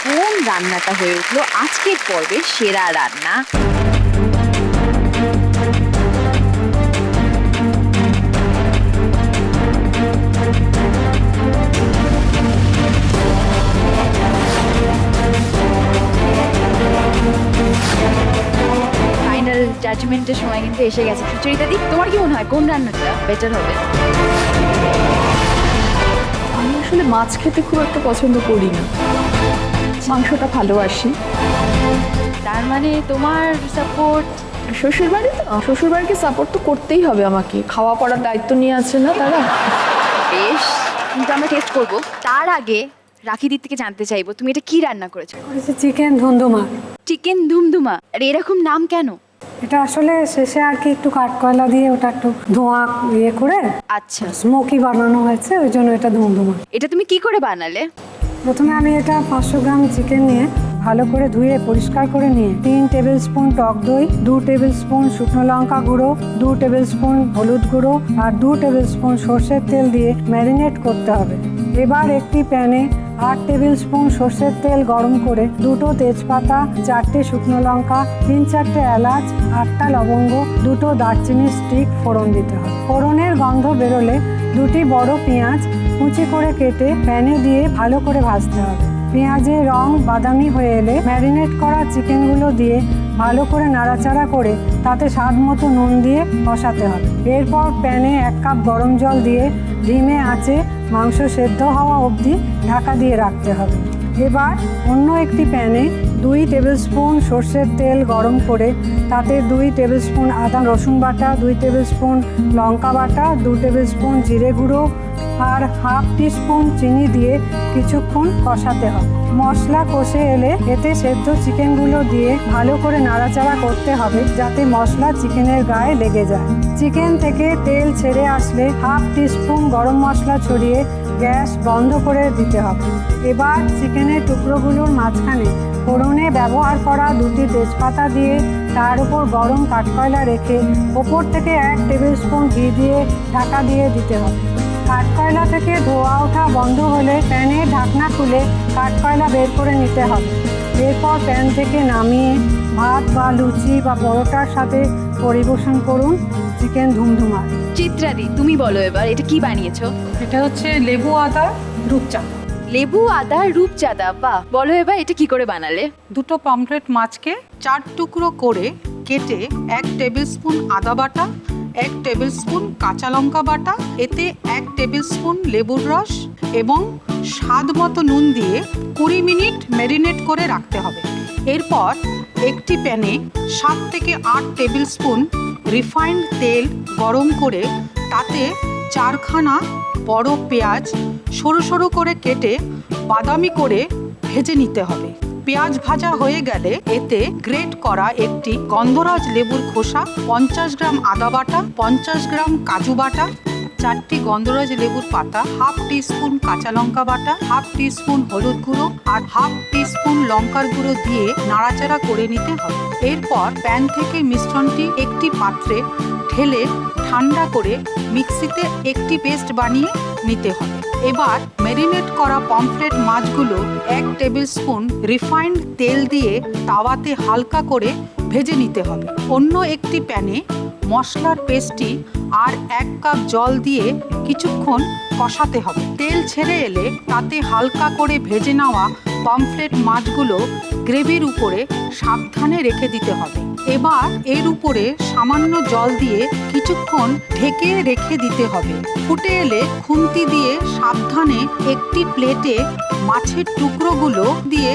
কোন রান্নাটা হয়ে উঠলো আজকের পর্বের সেরা রান্না? ফাইনাল জাজমেন্টের সময় কিন্তু এসে গেছে। সুচরিতা দি, তোমার কি মনে হয় কোন রান্নাটা বেটার হবে? আমি আসলে মাছ খেতে খুব একটা পছন্দ করি না, মাংসটা ভালোবাসি। তার মানে তোমার সাপোর্ট শ্বশুরবাড়ি তো, শ্বশুরবাড়িকে সাপোর্ট তো করতেই হবে আমাকে, খাওয়া পড়ার দায়িত্ব নিয়ে আছে না তারা। বেশ, কিন্তু আমরা টেস্ট করব। তার আগে রাখিদির থেকে জানতে চাইবো তুমি এটা কি রান্না করেছো? চিকেন ধুন্দুমা। চিকেন দুমদুমা। আর এরকম নাম কেন? এটা আসলে শেষে আর কি একটু কাঠকয়লা দিয়ে ওটা একটু ধোঁয়া ইয়ে করে আচ্ছা, স্মোকি বানানো হয়েছে, ওই জন্য এটা ধুন্দুমা। এটা তুমি কি করে বানালে? প্রথমে আমি এটা 500 গ্রাম চিকেন নিয়ে ভালো করে ধুয়ে পরিষ্কার করে নিয়ে 3 টেবিল স্পুন টক দই, 2 টেবিল স্পুন শুকনো লঙ্কা গুঁড়ো, 2 টেবিল স্পুন হলুদ গুঁড়ো আর 2 টেবিল স্পুন সর্ষের তেল দিয়ে ম্যারিনেট করতে হবে। এবার একটি প্যানে 8 টেবিল স্পুন সর্ষের তেল গরম করে 2টো তেজপাতা, 4টে শুকনো লঙ্কা, 3-4টে এলাচ, 8টা লবঙ্গ, 2টো দারচিনির স্টিক ফোড়ন দিতে হবে। ফোড়নের গন্ধ বেরোলে 2টি বড় পেঁয়াজ কুচি করে কেটে প্যানে দিয়ে ভালো করে ভাজতে হবে। পেঁয়াজের রং বাদামি হয়ে এলে ম্যারিনেট করা চিকেনগুলো দিয়ে ভালো করে নাড়াচাড়া করে তাতে স্বাদ মতো নুন দিয়ে কষাতে হবে। এরপর প্যানে 1 কাপ গরম জল দিয়ে ধিমে আঁচে মাংস সেদ্ধ হওয়া অবধি ঢাকা দিয়ে রাখতে হবে। এবার অন্য একটি প্যানে 2 টেবিল স্পুন সর্ষের তেল গরম করে তাতে 2 টেবিল স্পুন আদা রসুন বাটা, 2 টেবিল স্পুন লঙ্কা বাটা, 2 টেবিল স্পুন জিরে গুঁড়ো আর হাফ টিস্পুন চিনি দিয়ে কিছুক্ষণ কষাতে হবে। মশলা কষে এলে এতে সেদ্ধ চিকেনগুলো দিয়ে ভালো করে নাড়াচাড়া করতে হবে যাতে মশলা চিকেনের গায়ে লেগে যায়। চিকেন থেকে তেল ছেড়ে আসলে হাফ টিস্পুন গরম মশলা ছড়িয়ে গ্যাস বন্ধ করে দিতে হবে। এবার চিকেনের টুকরোগুলোর মাঝখানে ফোড়নে ব্যবহার করা 2টি তেজপাতা দিয়ে তার উপর গরম কাঠকয়লা রেখে ওপর থেকে 1 টেবিল স্পুন ঘি দিয়ে ঢাকা দিয়ে দিতে হবে। কাঠকয়লা থেকে ধোয়া ওঠা বন্ধ হলে প্যানে ঢাকনা খুলে কাঠকয়লা বের করে নিতে হবে। এরপর প্যান থেকে নামিয়ে ভাত বা লুচি বা পরোটার সাথে পরিবেশন করুন চিকেন ধুমধুমা। চিত্রাদি, তুমি বলো এবার এটা কি বানিয়েছো? এটা হচ্ছে লেবু আদা রূপচাঁদা। লেবু আদা রূপচাঁদা, বাহ। বলো এবার এটা কি করে বানালে? 2টো পমফ্রেট মাছকে 4 টুকরো করে কেটে 1 টেবিল স্পুন আদা বাটা, 1 টেবিল স্পুন কাঁচা লঙ্কা বাটা, এতে 1 টেবিল স্পুন লেবুর রস এবং স্বাদ মতো নুন দিয়ে 20 মিনিট ম্যারিনেট করে রাখতে হবে। এরপর একটি প্যানে 7 থেকে 8 টেবিল স্পুন রিফাইন্ড তেল গরম করে তাতে 4খানা বড় পেঁয়াজ সরু সরু করে কেটে বাদামি করে ভেজে নিতে হবে। পেঁয়াজ ভাজা হয়ে গেলে এতে গ্রেট করা একটি গন্ধরাজ লেবুর খোসা, 50 গ্রাম আদা বাটা, 50 গ্রাম কাজু বাটা, 4টি গন্ধরাজ লেবুর পাতা, হাফ টিস্পুন কাঁচা লঙ্কা বাটা, হাফ টিস্পুন হলুদ গুঁড়ো আর হাফ টিস্পুন লঙ্কার গুঁড়ো দিয়ে নাড়াচাড়া করে নিতে হবে। এরপর প্যান থেকে মিশ্রণটি একটি পাত্রে ঢেলে ঠান্ডা করে মিক্সিতে একটি পেস্ট বানিয়ে নিতে হবে। এবার ম্যারিনেট করা পমফ্রেট মাছগুলো 1 টেবিল স্পুন রিফাইন্ড তেল দিয়ে তাওয়াতে হালকা করে ভেজে নিতে হবে। অন্য একটি প্যানে মশলার পেস্টটি আর 1 কাপ জল দিয়ে কিছুক্ষণ কষাতে হবে। তেল ছেড়ে এলে তাতে হালকা করে ভেজে নেওয়া পমফ্রেট মাছগুলো গ্রেভির উপরে সাবধানে রেখে দিতে হবে। এবার এর উপরে সামান্য জল দিয়ে কিছুক্ষণ ঢেকে রেখে দিতে হবে। ফুটে এলে খুন্তি দিয়ে সাবধানে একটি প্লেটে মাছের টুকরোগুলো দিয়ে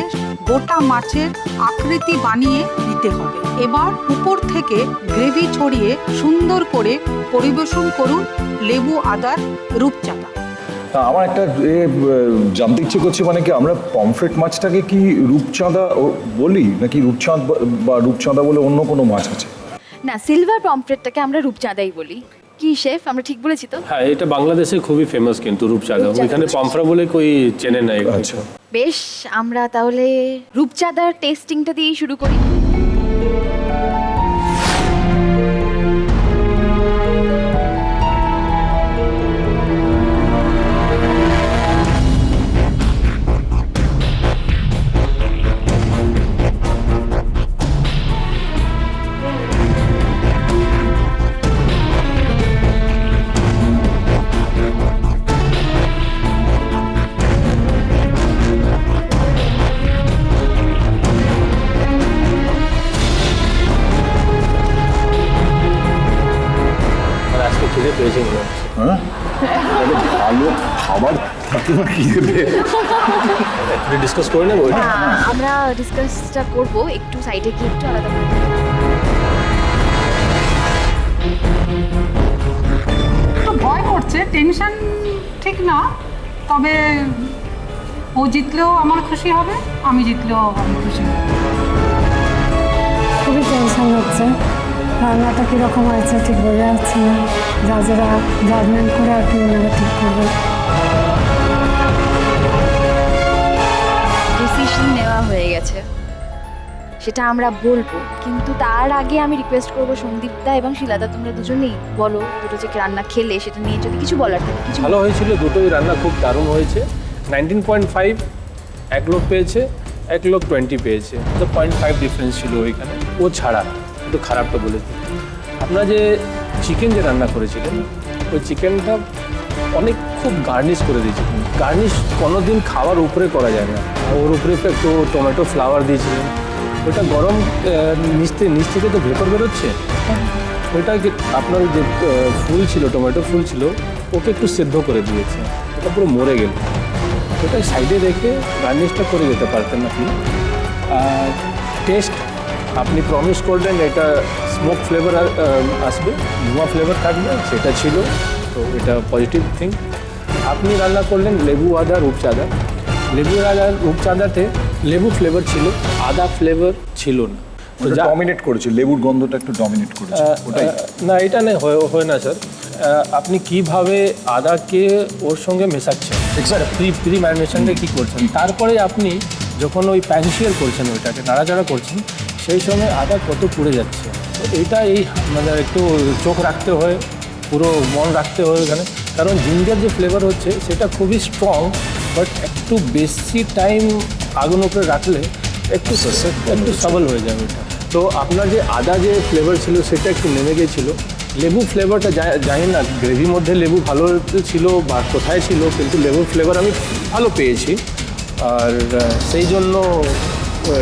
গোটা মাছের আকৃতি বানিয়ে নিতে হবে। এবার উপর থেকে গ্রেভি ছড়িয়ে সুন্দর করে পরিবেশন করুন লেবু আদার রূপচাঁদা। আমার একটা জানতে ইচ্ছে করছে, মানে কি আমরা পমফ্রেট মাছটাকে কি রূপচাঁদা বলি নাকি রূপচাঁদ বা রূপচাঁদা বলে অন্য কোনো মাছ আছে? না, সিলভার পমফ্রেটটাকে আমরা রূপচাঁদাই বলি। কি শেফ, আমরা ঠিক বলেছি তো? হ্যাঁ, এটা বাংলাদেশে খুবই ফেমাস, কিন্তু রূপচাঁদা ওইখানে পমফ্রা বলে কই চেনে না। আচ্ছা, বেশ, আমরা তাহলে রূপচাঁদার টেস্টিংটা দিয়েই শুরু করি। আবার থাকতে না কি দেবে ডিসকাস করে নেবো এটা। আমরা ডিসকাসটা করব একটু সাইডে গিয়ে একটু আলাদা করে। তো ভয় করছে, টেনশন ঠিক না, তবে ও জিতলেও আমার খুশি হবে, আমি জিতলেও আমি খুশি হব। খুবই টেনশন হচ্ছে, রান্নাটা কীরকম হয়েছে ঠিক বোঝা যাচ্ছে না। যারা জাজমেন্ট করে আর কি ওনারা ঠিক করবে। ডিসিশন নেওয়া হয়ে গেছে, সেটা আমরা বলবো, কিন্তু তার আগে আমি রিকোয়েস্ট করবো সন্দীপদা এবং শিলাদা, তোমরা দুজনেই বলো দুটো যে রান্না খেলে সেটা নিয়ে যদি কিছু বলার থাকে কিছু। ভালো হয়েছিল, দুটোই রান্না খুব দারুণ হয়েছে। 19.5 এক লোক পেয়েছে, এক লোক 20 পেয়েছে, তো 0.5 ডিফারেন্স ছিল ওইখানে। ও ছাড়া একটু খারাপটা বলেছি, আপনারা যে চিকেন যে রান্না করেছিলেন ওই চিকেনটা অনেক খুব গার্নিশ করে দিয়েছিলেন। গার্নিশ কোনোদিন খাওয়ার উপরে করা যায় না, ওর উপরে একটু টমেটো ফ্লাওয়ার দিয়েছিলেন, ওইটা গরম নিচ থেকে তো ভেতর বেরোচ্ছে, ওইটা আপনার যে ফুল ছিল, টমেটো ফুল ছিল, ওকে একটু সেদ্ধ করে দিয়েছে, ওটা পুরো মরে গেল। ওটা সাইডে রেখে গার্নিশটা করে যেতে পারতেন আপনি। আর টেস্ট আপনি প্রমিস করলেন এটা স্মোক ফ্লেভার আসবে, ধোঁয়া ফ্লেভার থাকবে, সেটা ছিল, তো এটা পজিটিভ থিং। আপনি রান্না করলেন লেবু আদা রূপচাঁদা, লেবু আদা রূপচাঁদাতে লেবু ফ্লেভার ছিল, আদা ফ্লেভার ছিল না। তো যা ডমিনেট করেছে, লেবুর গন্ধটা একটু ডমিনেট করেছে ওটাই। না এটা নেই, হয় না স্যার। আপনি কিভাবে আদাকে ওর সঙ্গে মেশাচ্ছেন, প্রি ম্যারিনেশনটা কী করছেন, তারপরে আপনি যখন ওই প্যানশিয়ার করছেন, ওইটাকে নাড়াচাড়া করছেন, সেই সময় আদা কত পুড়ে যাচ্ছে। তো এইটা মানে একটু চোখ রাখতে হয়, পুরো মন রাখতে হয় ওখানে, কারণ জিঞ্জার যে ফ্লেভার হচ্ছে সেটা খুবই স্ট্রং, বাট একটু বেশি টাইম আগুন উপরে রাখলে একটু সবল হয়ে যাবে এটা। তো আপনার যে আদা যে ফ্লেভার ছিল সেটা একটু নেমে গিয়েছিল। লেবু ফ্লেভারটা জানি না গ্রেভির মধ্যে লেবু ভালো ছিল বা কোথায় ছিল, কিন্তু লেবুর ফ্লেভার আমি ভালো পেয়েছি, আর সেই জন্য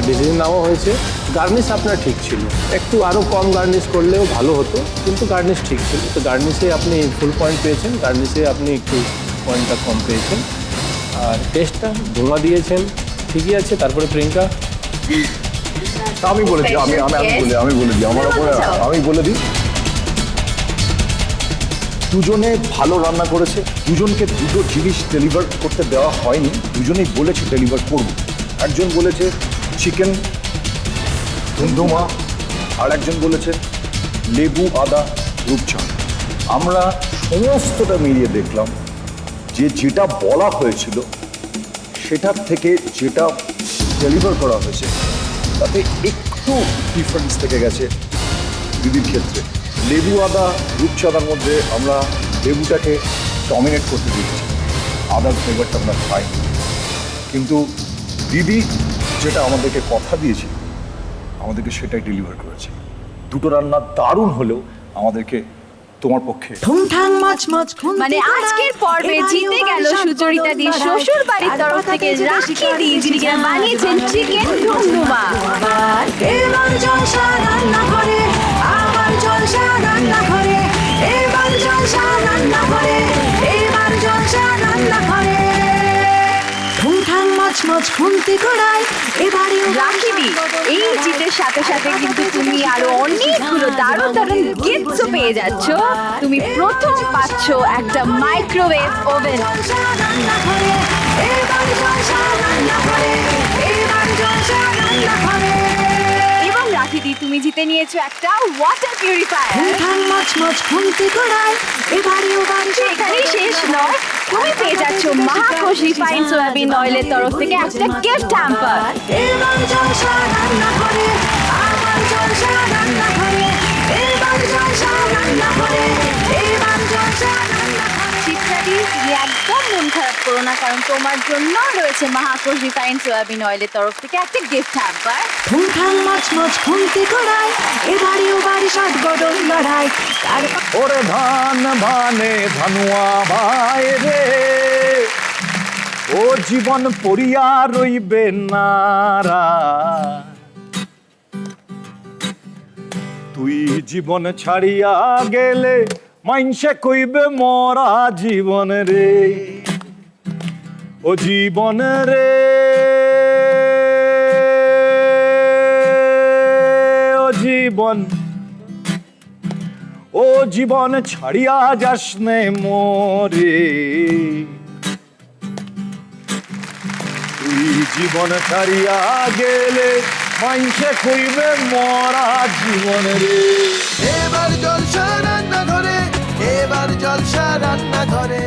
ডিসিশন নেওয়া হয়েছে। গার্নিশ আপনার ঠিক ছিল, একটু আরও কম গার্নিশ করলেও ভালো হতো, কিন্তু গার্নিশ ঠিক ছিল। তো গার্নিশে আপনি ফুল পয়েন্ট পেয়েছেন, গার্নিশে আপনি একটু পয়েন্টটা কম পেয়েছেন, আর টেস্টটা ধোঁয়া দিয়েছেন ঠিকই আছে। তারপরে প্রিয়াঙ্কা, আমি বলেছি, আমি বলে দিই আমার উপরে, আমি বলে দিই দুজনে ভালো রান্না করেছে, দুজনকে দুটো জিনিস ডেলিভার করতে দেওয়া হয়নি, দুজনেই বলেছে ডেলিভার করব। একজন বলেছে চিকেন ধুমধুমা, আর একজন বলেছে লেবু আদা রূপচাঁদা। আমরা সমস্তটা মিলিয়ে দেখলাম যে যেটা বলা হয়েছিল সেটার থেকে যেটা ডেলিভার করা হয়েছে তাতে একটু ডিফারেন্স থেকে গেছে দিদির ক্ষেত্রে। লেবু আদা রূপচাঁদার মধ্যে আমরা লেবুটাকে ডমিনেট করতে দিয়েছি, আদার ফ্লেভারটা আমরা পাই, কিন্তু দিদি যেটা আমাদেরকে কথা দিয়েছিল আমাদেরকে সেটাই ডেলিভার করেছে। দুটো রান্না দারুণ হলেও আমাদেরকে তোমার পক্ষে মানে আজকের পর্বে জিতে গেল সুচরিতা দি শ্বশুর বাড়ির তরফ থেকে রাখি দি, যিনি কিনা বানিয়েছেন চিকেন ধুমধুমা। এবার জলসা রান্না করে, আবার জলসা রান্না করে, এবার জলসা রান্না করে, এবার জলসা রান্না করে। ঠুংঠাং মচমচ খুন্তি কড়াই, এবারে রাখি দি, এই জিতের সাথে সাথে কিন্তু তুমি আরো অনেকগুলো দারুণ দারুণ গিফটসও পেয়ে যাচ্ছ। তুমি প্রথম পাচ্ছ একটা মাইক্রোওয়েভ ওভেন, জলসা রান্না করে, এবার জলসা রান্না করে, এবার জলসা রান্না করে। এবং রাখি দি তুমি জিতে নিয়েছো একটা ওয়াটার পিউরিফায়ার। ঠুংঠাং মচমচ খুন্তি কড়াই, এবারেও বাড়ছে। এখানেই শেষ নয়, তুমি পেয়ে যাচ্ছ মহাকোষ রিফাইন্ড সয়াবিন অয়েলের তরফ থেকে একটা গিফট হ্যাম্পার। এবার জলসা রান্না করে, আবার জলসা রান্না করে, এবার জলসা রান্না করে, এবার জলসা রান্না করে। চিত্রাদি, তুমি একদম মন খারাপ করো না, কারণ তোমার জন্য রয়েছে মহাকোষ রিফাইন্ড সয়াবিন অয়েলের তরফ থেকে একটা গিফট হ্যাম্পার। ঠুংঠাং মচমচ খুন্তি কড়াই, এবারেও বাড়ি সাত গরম লড়াই। ওরে ধান ভানে ধানুয়া ভাই রে, ও জীবন পড়িয়া রইবে নারা, তুই জীবন ছাড়িয়া গেলে মাইনসে কইবে মরা জীবন রে। ও জীবন রে, ও জীবন, ও জীবন ছাড়িয়া যাস নে মোরে, তুই জীবন ছাড়িয়া গেলে মাইনসে কইবে মরা জীবন রে। এবার জলসা রান্না ঘরে, এবার জলসা রান্না ঘরে।